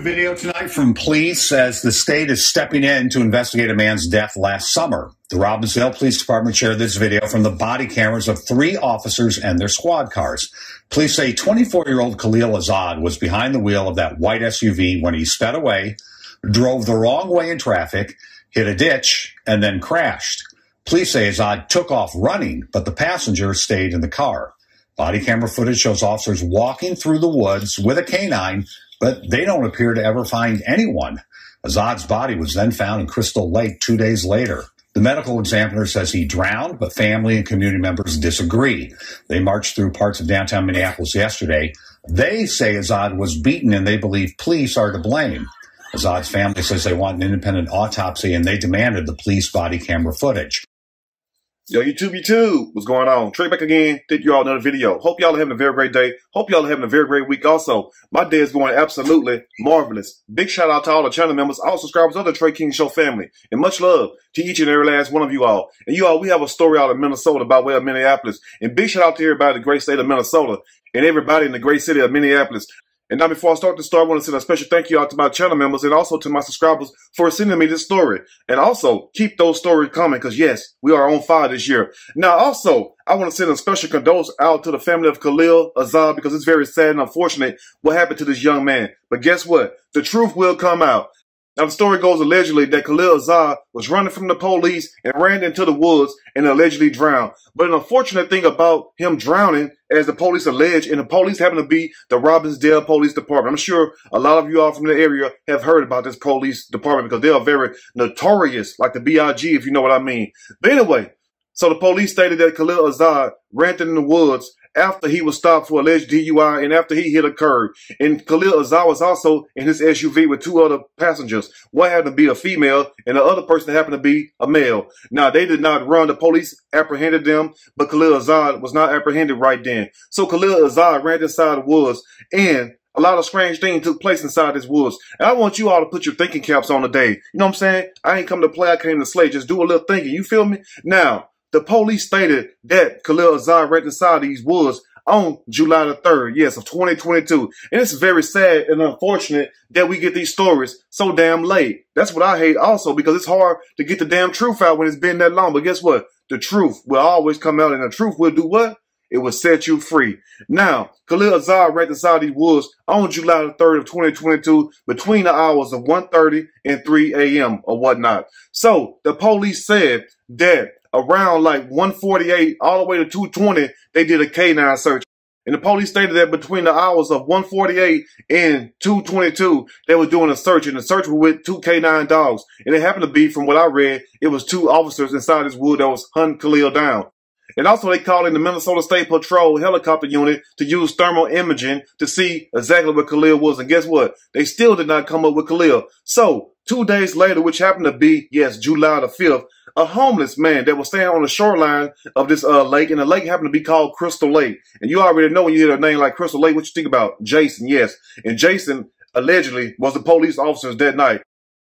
video tonight from police as the state is stepping in to investigate a man's death last summer. The Robbinsdale Police Department shared this video from the body cameras of 3 officers and their squad cars. Police say 24-year-old Khalil Azad was behind the wheel of that white SUV when he sped away, drove the wrong way in traffic, hit a ditch, and then crashed. Police say Azad took off running, but the passenger stayed in the car. Body camera footage shows officers walking through the woods with a canine, but they don't appear to ever find anyone. Azad's body was then found in Crystal Lake 2 days later. The medical examiner says he drowned, but family and community members disagree. They marched through parts of downtown Minneapolis yesterday. They say Azad was beaten, and they believe police are to blame. Azad's family says they want an independent autopsy, and they demanded the police body camera footage. Yo, YouTube, what's going on? Trey back again. Thank you all another video. Hope y'all are having a very great day. Hope y'all are having a very great week also. My day is going absolutely marvelous. Big shout out to all the channel members, all subscribers of the Trey King Show family. And much love to each and every last one of you all. And you all, we have a story out of Minnesota by way of Minneapolis. And big shout out to everybody in the great state of Minnesota and everybody in the great city of Minneapolis. And now before I start the story, I want to send a special thank you out to my channel members and also to my subscribers for sending me this story. And also, keep those stories coming because, yes, we are on fire this year. Now, also, I want to send a special condolence out to the family of Khalil Azad because it's very sad and unfortunate what happened to this young man. But guess what? The truth will come out. Now, the story goes allegedly that Khalil Azad was running from the police and ran into the woods and allegedly drowned. But an unfortunate thing about him drowning, as the police allege, and the police happen to be the Robbinsdale Police Department. I'm sure a lot of you all from the area have heard about this police department because they are very notorious, like the B.I.G., if you know what I mean. But anyway, so the police stated that Khalil Azad ran in the woods after he was stopped for alleged DUI and after he hit a curb. And Khalil Azad was also in his SUV with 2 other passengers. One happened to be a female and the other person happened to be a male. Now, they did not run. The police apprehended them, but Khalil Azad was not apprehended right then. So Khalil Azad ran inside the woods and a lot of strange things took place inside this woods. And I want you all to put your thinking caps on today. You know what I'm saying? I ain't come to play. I came to slay. Just do a little thinking. You feel me? Now, the police stated that Khalil Azad ran inside these woods on July the 3rd, yes, of 2022. And it's very sad and unfortunate that we get these stories so damn late. That's what I hate also because it's hard to get the damn truth out when it's been that long. But guess what? The truth will always come out and the truth will do what? It will set you free. Now, Khalil Azad ran inside these woods on July the 3rd of 2022 between the hours of 1:30 and 3 a.m. or whatnot. So the police said that around like 1:48 all the way to 2:20, they did a canine search. And the police stated that between the hours of 1:48 and 2:22, they were doing a search. And the search was with 2 canine dogs. And it happened to be, from what I read, it was 2 officers inside this wood that was hunting Khalil down. And also they called in the Minnesota State Patrol helicopter unit to use thermal imaging to see exactly where Khalil was. And guess what? They still did not come up with Khalil. So 2 days later, which happened to be, yes, July the 5th, a homeless man that was staying on the shoreline of this lake, and the lake happened to be called Crystal Lake. And you already know when you hear a name like Crystal Lake, what you think about? Jason, yes. And Jason allegedly was the police officers that night.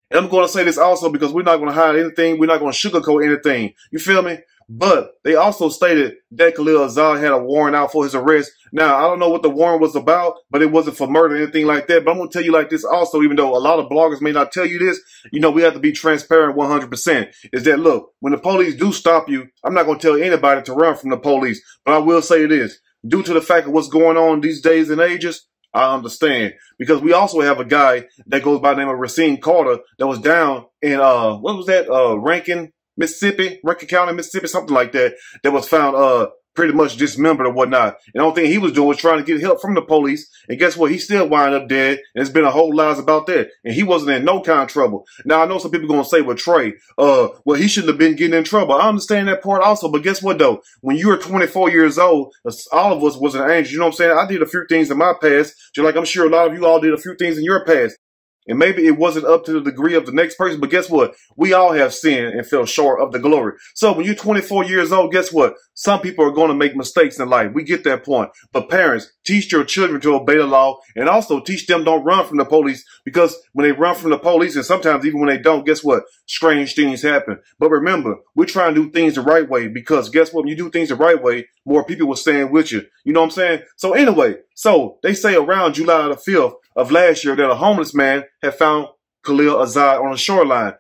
And I'm going to say this also because we're not going to hide anything. We're not going to sugarcoat anything. You feel me? But they also stated that Khalil Azad had a warrant out for his arrest. Now, I don't know what the warrant was about, but it wasn't for murder or anything like that. But I'm going to tell you like this also, even though a lot of bloggers may not tell you this, you know, we have to be transparent 100%. Is that, look, when the police do stop you, I'm not going to tell anybody to run from the police. But I will say this, due to the fact of what's going on these days and ages, I understand. Because we also have a guy that goes by the name of Racine Carter that was down in, what was that, Rankin County, Mississippi, something like that, that was found pretty much dismembered or whatnot. And the only thing he was doing was trying to get help from the police. And guess what? He still wound up dead. And there's been a whole lot about that. And he wasn't in no kind of trouble. Now, I know some people are going to say, well, Trey, well, he shouldn't have been getting in trouble. I understand that part also. But guess what, though? When you were 24 years old, all of us was an angel. You know what I'm saying? I did a few things in my past, just like I'm sure a lot of you all did a few things in your past. And maybe it wasn't up to the degree of the next person, but guess what? We all have sinned and fell short of the glory. So when you're 24 years old, guess what? Some people are going to make mistakes in life. We get that point. But parents, teach your children to obey the law and also teach them don't run from the police, because when they run from the police, and sometimes even when they don't, guess what? Strange things happen. But remember, we're trying to do things the right way, because guess what? When you do things the right way, more people will stand with you. You know what I'm saying? So anyway, so they say around July the 5th, of last year that a homeless man had found Khalil Azad on the shoreline.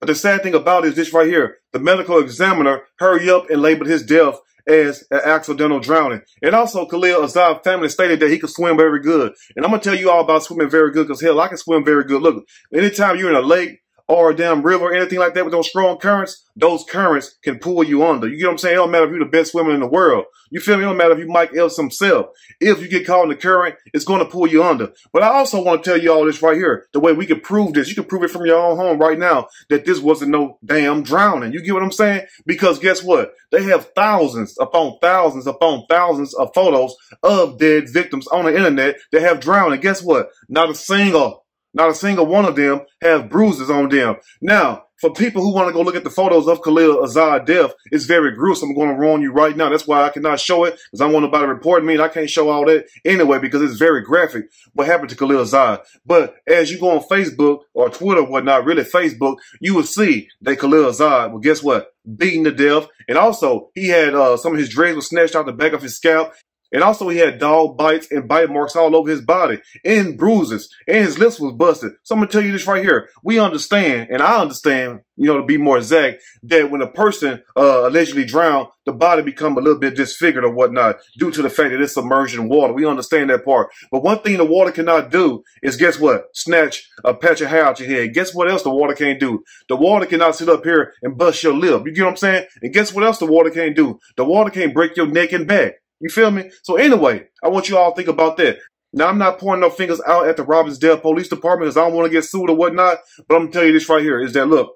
But the sad thing about it is this right here. The medical examiner hurried up and labeled his death as an accidental drowning. And also, Khalil Azad's family stated that he could swim very good. And I'm going to tell you all about swimming very good because, hell, I can swim very good. Look, anytime you're in a lake or a damn river or anything like that with those strong currents, those currents can pull you under. You get what I'm saying? It don't matter if you're the best swimmer in the world. You feel me? It don't matter if you Mike Epps himself. If you get caught in the current, it's going to pull you under. But I also want to tell you all this right here. The way we can prove this, you can prove it from your own home right now that this wasn't no damn drowning. You get what I'm saying? Because guess what? They have thousands upon thousands upon thousands of photos of dead victims on the internet that have drowned. And guess what? Not a single one of them have bruises on them. Now, for people who want to go look at the photos of Khalil Azad's death, it's very gruesome. I'm going to warn you right now. That's why I cannot show it, because I want nobody reporting me, and I can't show all that anyway, because it's very graphic what happened to Khalil Azad. But as you go on Facebook or Twitter or whatnot, really Facebook, you will see that Khalil Azad, well, guess what? Beaten to death. And also, he had some of his dreads were snatched out the back of his scalp. And also he had dog bites and bite marks all over his body and bruises, and his lips was busted. So I'm going to tell you this right here. We understand, and I understand, you know, to be more exact, that when a person allegedly drowned, the body become a little bit disfigured or whatnot due to the fact that it's submerged in water. We understand that part. But one thing the water cannot do is, guess what? Snatch a patch of hair out your head. Guess what else the water can't do? The water cannot sit up here and bust your lip. You get what I'm saying? And guess what else the water can't do? The water can't break your neck and back. You feel me? So anyway, I want you all to think about that. Now, I'm not pointing no fingers out at the Robbinsdale Police Department because I don't want to get sued or whatnot. But I'm going to tell you this right here is that, look,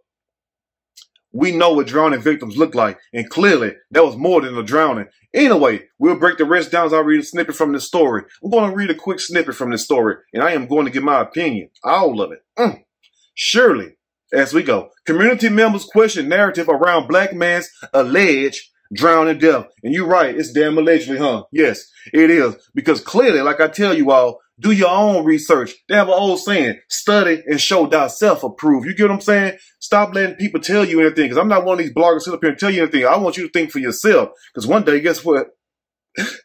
we know what drowning victims look like. And clearly, that was more than a drowning. Anyway, we'll break the rest down as I read a snippet from this story. I'm going to read a quick snippet from this story. And I am going to give my opinion. All of it. Surely, as we go, community members question narrative around black man's alleged drowning death. And you're right, it's damn allegedly, huh? Yes, it is. Because clearly, like I tell you all, do your own research. They have an old saying, study and show thyself approved. You get what I'm saying? Stop letting people tell you anything. Because I'm not one of these bloggers sit up here and tell you anything. I want you to think for yourself. Because one day, guess what?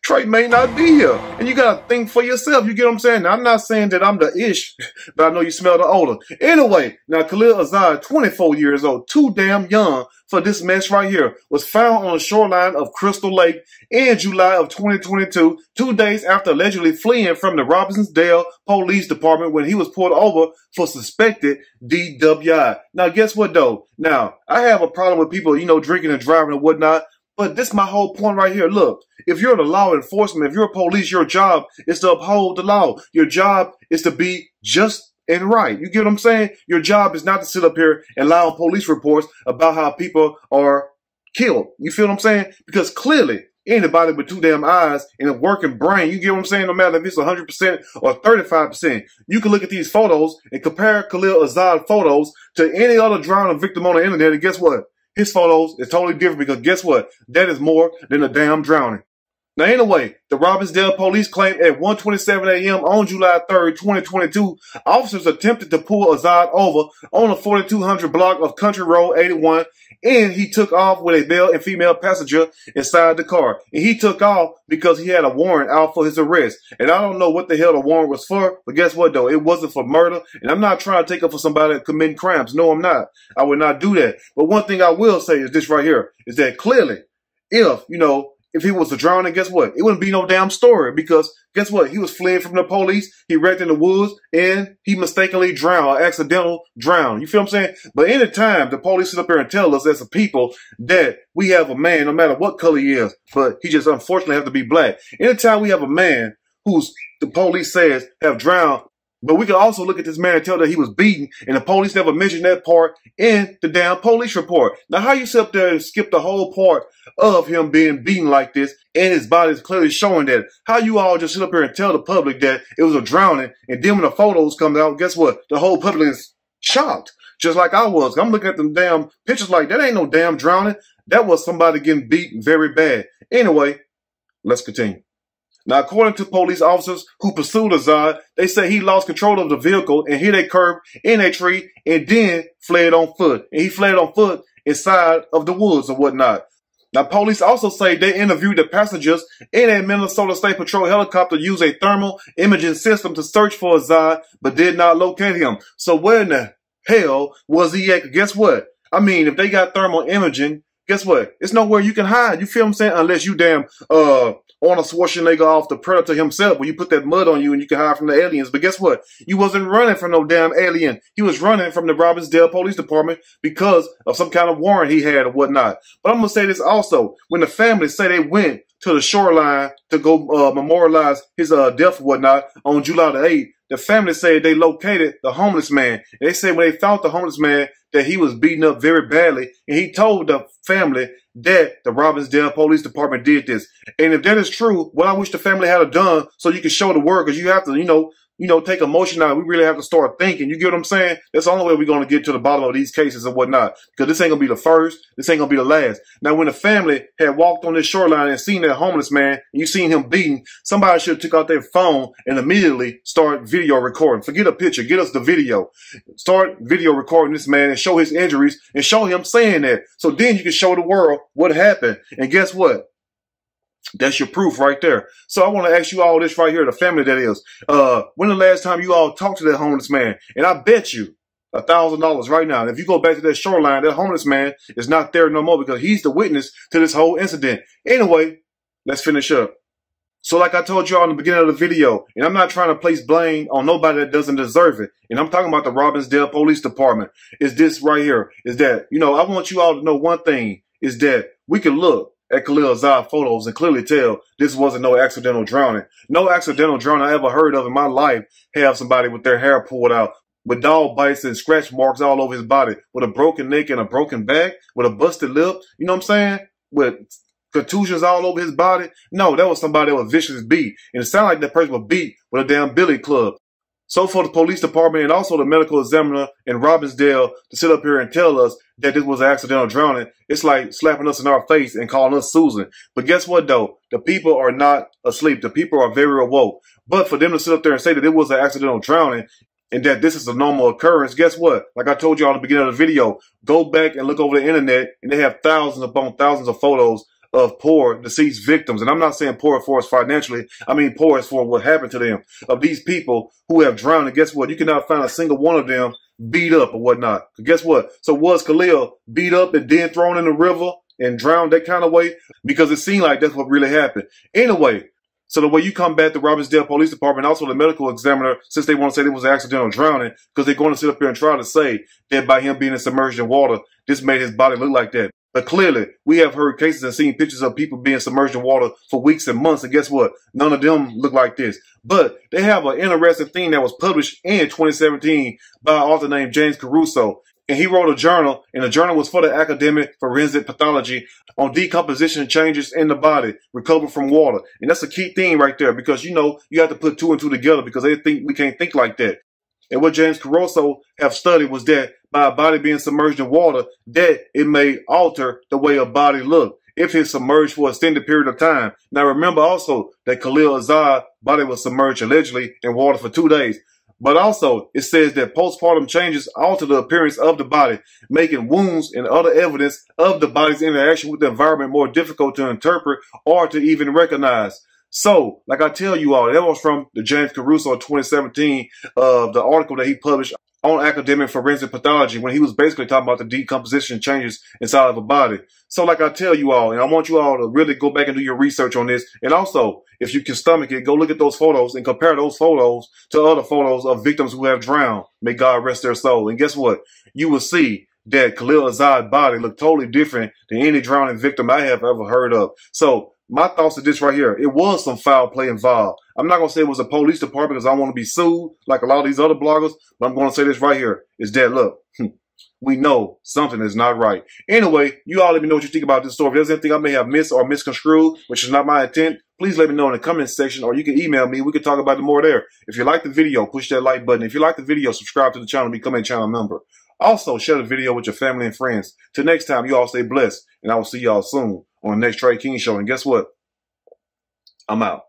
Trey may not be here. And you got to think for yourself. You get what I'm saying? Now, I'm not saying that I'm the ish, but I know you smell the odor. Anyway, now Khalil Azad, 24 years old, too damn young for this mess right here, was found on the shoreline of Crystal Lake in July of 2022, 2 days after allegedly fleeing from the Robbinsdale Police Department when he was pulled over for suspected DWI. Now, guess what, though? Now, I have a problem with people, you know, drinking and driving and whatnot. But this is my whole point right here. Look, if you're the law enforcement, if you're a police, your job is to uphold the law. Your job is to be just and right. You get what I'm saying? Your job is not to sit up here and lie on police reports about how people are killed. You feel what I'm saying? Because clearly, anybody with two damn eyes and a working brain, you get what I'm saying? No matter if it's 100% or 35%, you can look at these photos and compare Khalil Azad photos to any other drowning victim on the internet. And guess what? His photos is totally different because guess what? That is more than a damn drowning. Now, anyway, the Robbinsdale police claimed at 1:27 a.m. on July 3rd, 2022, officers attempted to pull Azad over on a 4200 block of Country Road 81, and he took off with a male and female passenger inside the car. And he took off because he had a warrant out for his arrest. And I don't know what the hell the warrant was for, but guess what, though? It wasn't for murder, and I'm not trying to take up for somebody that committing crimes. No, I'm not. I would not do that. But one thing I will say is this right here, is that clearly, if he was a drowning, guess what? It wouldn't be no damn story because guess what? He was fleeing from the police. He wrecked in the woods and he mistakenly drowned or accidental drowned. You feel what I'm saying? But anytime the police sit up here and tell us as a people that we have a man, no matter what color he is, but he just unfortunately have to be black. Anytime we have a man who's the police says have drowned, but we can also look at this man and tell that he was beaten, and the police never mentioned that part in the damn police report. Now, how you sit up there and skip the whole part of him being beaten like this, and his body is clearly showing that? How you all just sit up here and tell the public that it was a drowning, and then when the photos come out, guess what? The whole public is shocked, just like I was. I'm looking at them damn pictures like, that ain't no damn drowning. That was somebody getting beaten very bad. Anyway, let's continue. Now, according to police officers who pursued Azad, they say he lost control of the vehicle and hit a curb in a tree and then fled on foot. And he fled on foot inside of the woods or whatnot. Now, police also say they interviewed the passengers in a Minnesota State Patrol helicopter, used a thermal imaging system to search for Azad, but did not locate him. So where in the hell was he at? Guess what? I mean, if they got thermal imaging, guess what? It's nowhere you can hide. You feel what I'm saying? Unless you damn Arnold Schwarzenegger off the Predator himself, where you put that mud on you and you can hide from the aliens. But guess what? You wasn't running from no damn alien. He was running from the Robbinsdale Police Department because of some kind of warrant he had or whatnot. But I'm going to say this also. When the family say they went to the shoreline to go memorialize his death or whatnot on July the 8th, the family said they located the homeless man. And they said when they found the homeless man that he was beaten up very badly, and he told the family that the Robbinsdale Police Department did this. And if that is true, what I wish the family had done so you could show the world, because you have to, you know, take emotion out. We really have to start thinking. You get what I'm saying? That's the only way we're going to get to the bottom of these cases and whatnot. Because this ain't going to be the first. This ain't going to be the last. Now, when the family had walked on this shoreline and seen that homeless man, and you seen him beaten, somebody should have took out their phone and immediately start video recording. Forget a picture. Get us the video. Start video recording this man and show his injuries and show him saying that. So then you can show the world what happened. And guess what? That's your proof right there. So I want to ask you all this right here, the family that is. When the last time you all talked to that homeless man? And I bet you $1,000 right now. And if you go back to that shoreline, that homeless man is not there no more because he's the witness to this whole incident. Anyway, let's finish up. So like I told y'all in the beginning of the video, and I'm not trying to place blame on nobody that doesn't deserve it. And I'm talking about the Robbinsdale Police Department. Is this right here. Is that, you know, I want you all to know one thing, is that we can look at Khalil Azad photos and clearly tell this wasn't no accidental drowning. No accidental drowning I ever heard of in my life have somebody with their hair pulled out, with dog bites and scratch marks all over his body, with a broken neck and a broken back, with a busted lip, you know what I'm saying? With contusions all over his body. No, that was somebody that was viciously beat. And it sounded like that person was beat with a damn billy club. So for the police department and also the medical examiner in Robbinsdale to sit up here and tell us that this was an accidental drowning, it's like slapping us in our face and calling us Susan. But guess what, though? The people are not asleep. The people are very awoke. But for them to sit up there and say that it was an accidental drowning and that this is a normal occurrence, guess what? Like I told you all at the beginning of the video, go back and look over the internet, and they have thousands upon thousands of photos of poor deceased victims. And I'm not saying poor for us financially. I mean poor as for what happened to them. Of these people who have drowned. And guess what? You cannot find a single one of them beat up or whatnot. Guess what? So was Khalil beat up and then thrown in the river and drowned that kind of way? Because it seemed like that's what really happened. Anyway, so the way you combat the Robbinsdale Police Department, also the medical examiner, since they want to say it was an accidental drowning, because they're going to sit up here and try to say that by him being submerged in water, this made his body look like that. But clearly, we have heard cases and seen pictures of people being submerged in water for weeks and months. And guess what? None of them look like this. But they have an interesting thing that was published in 2017 by an author named James Caruso. And he wrote a journal, and the journal was for the academic forensic pathology on decomposition changes in the body, recovered from water. And that's a key thing right there, because, you know, you have to put two and two together because they think we can't think like that. And what James Caruso have studied was that by a body being submerged in water, that it may alter the way a body look if it's submerged for an extended period of time. Now, remember also that Khalil Azad's body was submerged allegedly in water for 2 days. But also, it says that postpartum changes alter the appearance of the body, making wounds and other evidence of the body's interaction with the environment more difficult to interpret or to even recognize. So, like I tell you all, that was from the James Caruso 2017 the article that he published on academic forensic pathology, when he was basically talking about the decomposition changes inside of a body. So like I tell you all, and I want you all to really go back and do your research on this. And also, if you can stomach it, go look at those photos and compare those photos to other photos of victims who have drowned. May God rest their soul. And guess what? You will see that Khalil Azad's body looked totally different than any drowning victim I have ever heard of. So my thoughts are this right here. It was some foul play involved. I'm not going to say it was a police department because I want to be sued like a lot of these other bloggers, but I'm going to say this right here is that, look, we know something is not right. Anyway, you all let me know what you think about this story. If there's anything I may have missed or misconstrued, which is not my intent, please let me know in the comments section, or you can email me. We can talk about it more there. If you like the video, push that like button. If you like the video, subscribe to the channel, become a channel member. Also, share the video with your family and friends. Till next time, you all stay blessed, and I will see y'all soon on the next Trey King Show. And guess what? I'm out.